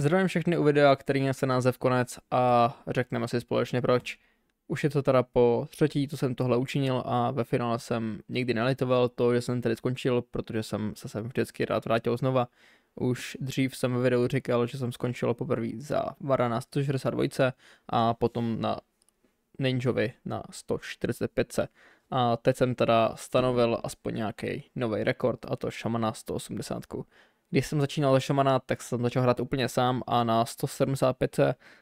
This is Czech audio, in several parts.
Zdravím všechny u videa, který nese název Konec a řekneme si společně proč. Už je to teda po třetí, co jsem tohle učinil a ve finále jsem nikdy nelitoval to, že jsem tady skončil, protože jsem se sem vždycky rád vrátil znova. Už dřív jsem ve videu říkal, že jsem skončil poprvé za Varana 162 a potom na Ninjovi na 145. A teď jsem teda stanovil aspoň nějaký nový rekord, a to šamana 180. Když jsem začínal ze šamana, tak jsem začal hrát úplně sám a na 175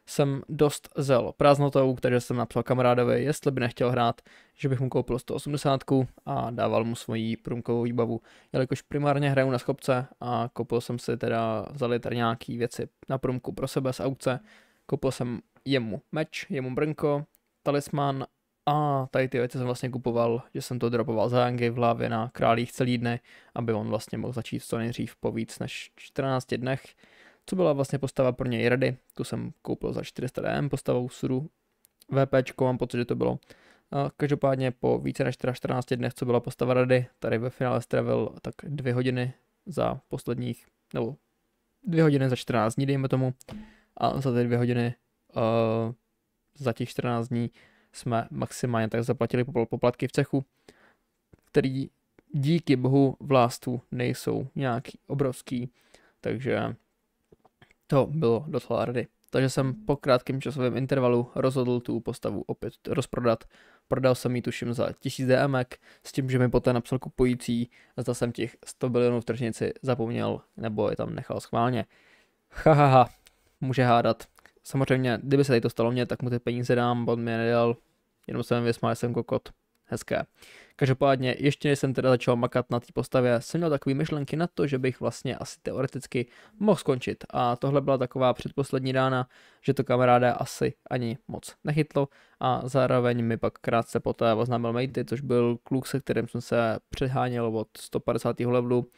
jsem dost zel prázdnotou, takže jsem napsal kamarádovi, jestli by nechtěl hrát, že bych mu koupil 180 a dával mu svoji průmkovou výbavu, jelikož primárně hraju na schopce a koupil jsem si teda za litr nějaký věci na průmku pro sebe z aukce. Koupil jsem jemu meč, jemu brnko, talisman a tady ty věci jsem vlastně kupoval, že jsem to dropoval za Yangy v hlavě na králích celý dny, aby on vlastně mohl začít co nejdřív po víc než 14 dnech, co byla vlastně postava pro něj ready. Tu jsem koupil za 400 DM postavou Suru VPčko, mám pocit, že to bylo. A každopádně po více než 14 dnech, co byla postava ready, tady ve finále strávil tak 2 hodiny za posledních, nebo 2 hodiny za 14 dní, dejme tomu. A za ty 2 hodiny za těch 14 dní jsme maximálně tak zaplatili poplatky v cechu, který díky bohu v Lastu nejsou nějaký obrovský, takže to bylo docela ready. Takže jsem po krátkém časovém intervalu rozhodl tu postavu opět rozprodat. Prodal jsem ji tuším za 1000 DMek, s tím, že mi poté napsal kupující, zda jsem těch 100 bilionů v tržnici zapomněl, nebo je tam nechal schválně. Hahaha, může hádat. Samozřejmě, kdyby se tady to stalo mně, tak mu ty peníze dám, on mi nedal, jenom jsem vysmál, jsem kokot. Hezké. Každopádně, ještě než jsem teda začal makat na té postavě, jsem měl takový myšlenky na to, že bych vlastně asi teoreticky mohl skončit. A tohle byla taková předposlední rána, že to kamaráda asi ani moc nechytlo. A zároveň mi pak krátce poté oznámil Matey, což byl kluk, se kterým jsem se předháněl od 150. levelu,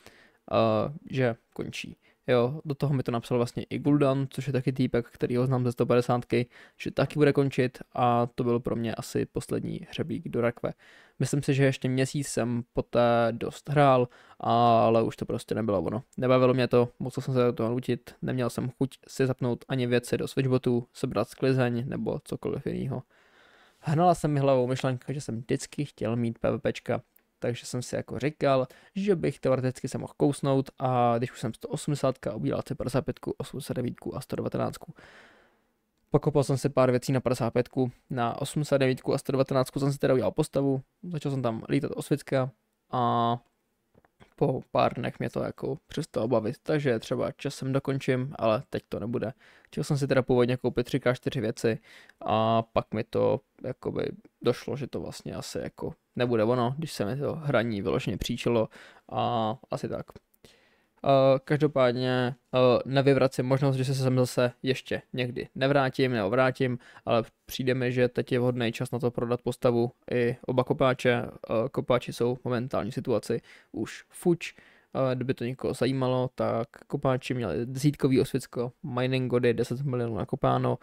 že končí. Jo, do toho mi to napsal vlastně i Gul'dan, což je taky týpek, který ho znám ze 150, že taky bude končit a to byl pro mě asi poslední hřebík do rakve. Myslím si, že ještě měsíc jsem poté dost hrál, ale už to prostě nebylo ono. Nebavilo mě to, musel jsem se do toho nutit, neměl jsem chuť si zapnout ani věci do switchbotu, sebrat sklizeň nebo cokoliv jiného. Hnala se mi hlavou myšlenka, že jsem vždycky chtěl mít PvPčka, takže jsem si jako říkal, že bych teoreticky se mohl kousnout a když už jsem 180, udělal si 55, 89 a 119. Pokopal jsem si pár věcí na 55, na 89 a 119 jsem si teda udělal postavu, začal jsem tam lítat osvicka a po pár dnech mě to jako přestalo bavit, takže třeba časem dokončím, ale teď to nebude. Chtěl jsem si teda původně koupit 3x4 věci a pak mi to jakoby došlo, že to vlastně asi jako nebude ono, když se mi to hraní vyloženě příčilo a asi tak. Každopádně nevyvracím možnost, že se sem zase ještě někdy nevrátím nebo vrátím, ale přijde mi, že teď je vhodný čas na to prodat postavu i oba kopáče. Kopáči jsou v momentální situaci už fuč. Kdyby to někoho zajímalo, tak kopáči měli desítkový osvicko, mining gody 10 milionů nakopáno,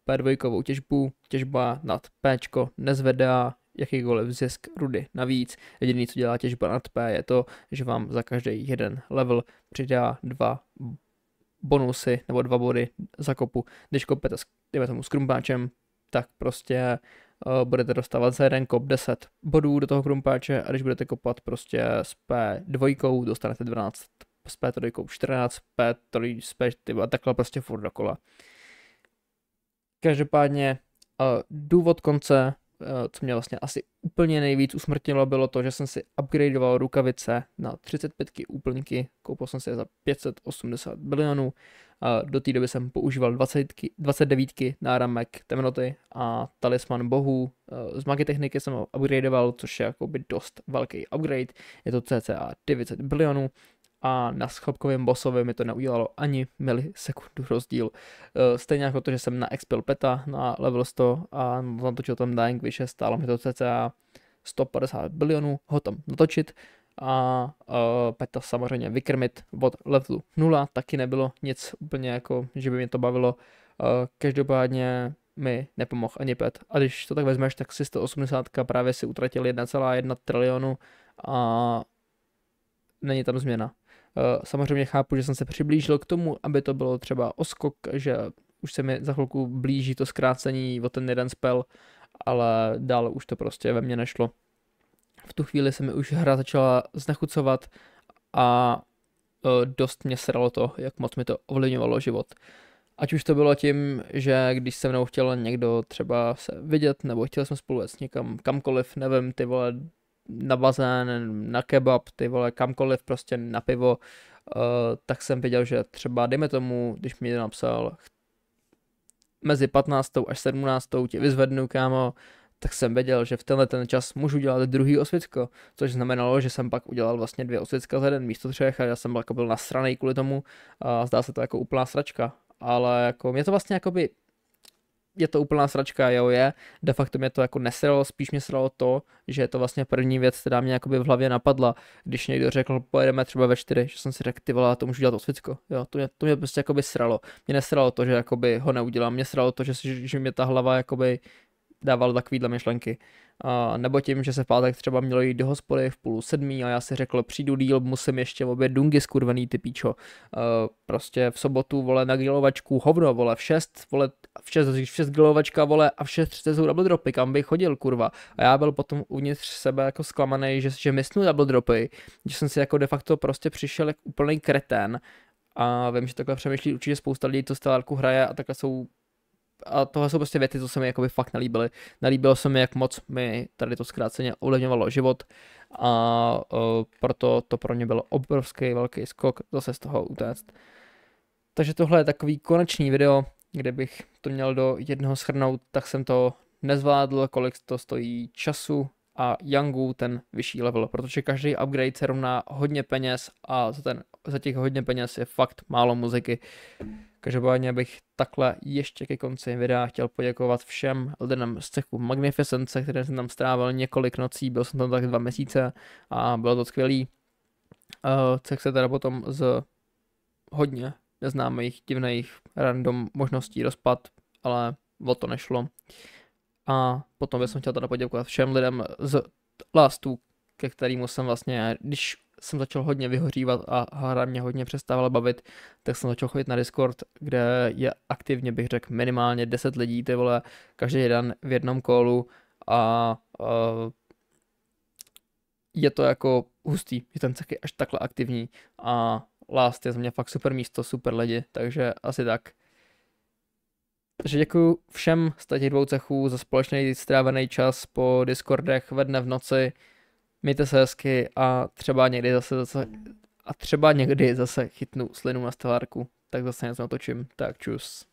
P2 těžbu, těžba nad Pčko nezvedá jakýkoliv zisk rudy navíc. Jediný, co dělá těžba nad P, je to, že vám za každý jeden level přidá 2 bonusy nebo 2 body za kopu. Když kopete s krumpáčem, tak prostě budete dostávat za jeden kop 10 bodů do toho krumpáče a když budete kopat prostě s P2, dostanete 12, s P3 14, P3, s P4 a takhle prostě furt dokola. Každopádně důvod konce, co mě vlastně asi úplně nejvíc usmrtilo, bylo to, že jsem si upgradeoval rukavice na 35 úplníky, koupil jsem si je za 580 bilionů, do té doby jsem používal 29 náramek temnoty a talisman bohů. Z magitechniky jsem ho upgradeoval, což je jakoby dost velký upgrade, je to cca 900 bilionů. A na schopkovém bossovi mi to neudělalo ani milisekundu rozdíl. Stejně jako to, že jsem naexpil peta na level 100 a natočil tam Dying Wishes, stálo mi to cca 150 bilionů ho tam natočit a peta samozřejmě vykrmit od levelu 0, taky nebylo nic úplně jako, že by mě to bavilo. Každopádně mi nepomohl ani pet. A když to tak vezmeš, tak si 180 právě si utratil 1,1 trilionu a není tam změna. Samozřejmě chápu, že jsem se přiblížil k tomu, aby to bylo třeba o skok, že už se mi za chvilku blíží to zkrácení o ten jeden spell, ale dál už to prostě ve mně nešlo. V tu chvíli se mi už hra začala znechucovat a dost mě sralo to, jak moc mi to ovlivňovalo život. Ať už to bylo tím, že když se mnou chtěl někdo třeba se vidět, nebo chtěl jsem spolu jet někam, kamkoliv, nevím, ty vole, na bazén, na kebab, ty vole, kamkoliv, prostě na pivo, tak jsem věděl, že třeba, dejme tomu, když mi napsal mezi 15. až 17. tě vyzvednu, kámo, tak jsem věděl, že v tenhle ten čas můžu dělat druhý osvědko, což znamenalo, že jsem pak udělal vlastně 2 osvědka za den místo 3 a já jsem jako byl nasranej kvůli tomu a zdá se to jako úplná sračka, ale jako mě to vlastně jakoby je to úplná sračka, jo je, de facto mě to jako nesralo, spíš mě sralo to, že je to vlastně první věc, která mě jakoby v hlavě napadla, když někdo řekl, pojedeme třeba ve 4, že jsem si řekl, ty vole, to můžu dělat osvědko, jo, to mě prostě jakoby sralo, mě nesralo to, že jakoby ho neudělám, mě sralo to, že mě ta hlava jakoby dával takovýhle myšlenky. Nebo tím, že se v pátek třeba mělo jít do hospody v 6:30 a já si řekl, přijdu díl, musím ještě obě dungy skurvený, ty píčo. Prostě v sobotu, vole, na grilovačku hovno, vole, v 6, vole, v 6 grilovačka, vole, a v 6:30 jsou double dropy, kam bych chodil, kurva. A já byl potom uvnitř sebe jako zklamaný, že mysnu double dropy, že jsem si jako de facto prostě přišel jak úplný kretén. A vím, že takhle přemýšlí určitě spousta lidí, co Stellárku hraje a takhle jsou. A tohle jsou prostě věty, co se mi jakoby fakt nelíbily. Nelíbilo se mi, jak moc mi tady to zkráceně ovlivňovalo život a proto to pro mě byl obrovský velký skok zase z toho utéct. Takže tohle je takový konečný video, kde bych to měl do jednoho shrnout, tak jsem to nezvládl, kolik to stojí času a Yangu ten vyšší level, protože každý upgrade se rovná hodně peněz a za těch hodně peněz je fakt málo muziky. Každopádně bych takhle ještě ke konci videa chtěl poděkovat všem lidem z cechu Magnificence, které jsem tam strávil několik nocí, byl jsem tam tak 2 měsíce a bylo to skvělý. Cech se teda potom z hodně neznámých, divných, random možností rozpad, ale o to nešlo. A potom bych chtěl teda poděkovat všem lidem z Lastu, ke kterému jsem vlastně, když jsem začal hodně vyhořívat a hra mě hodně přestávala bavit, tak jsem začal chodit na Discord, kde je aktivně, bych řekl, minimálně 10 lidí, ty vole, každý den v jednom kolu a je to jako hustý, že ten cech je až takhle aktivní a Last je za mě fakt super místo, super lidi, takže asi tak. Takže děkuji všem z těch 2 cechů za společný strávený čas po Discordech ve dne v noci. Mějte se hezky a třeba někdy zase chytnu slinu na Stellárku, tak zase něco natočím. Tak čus.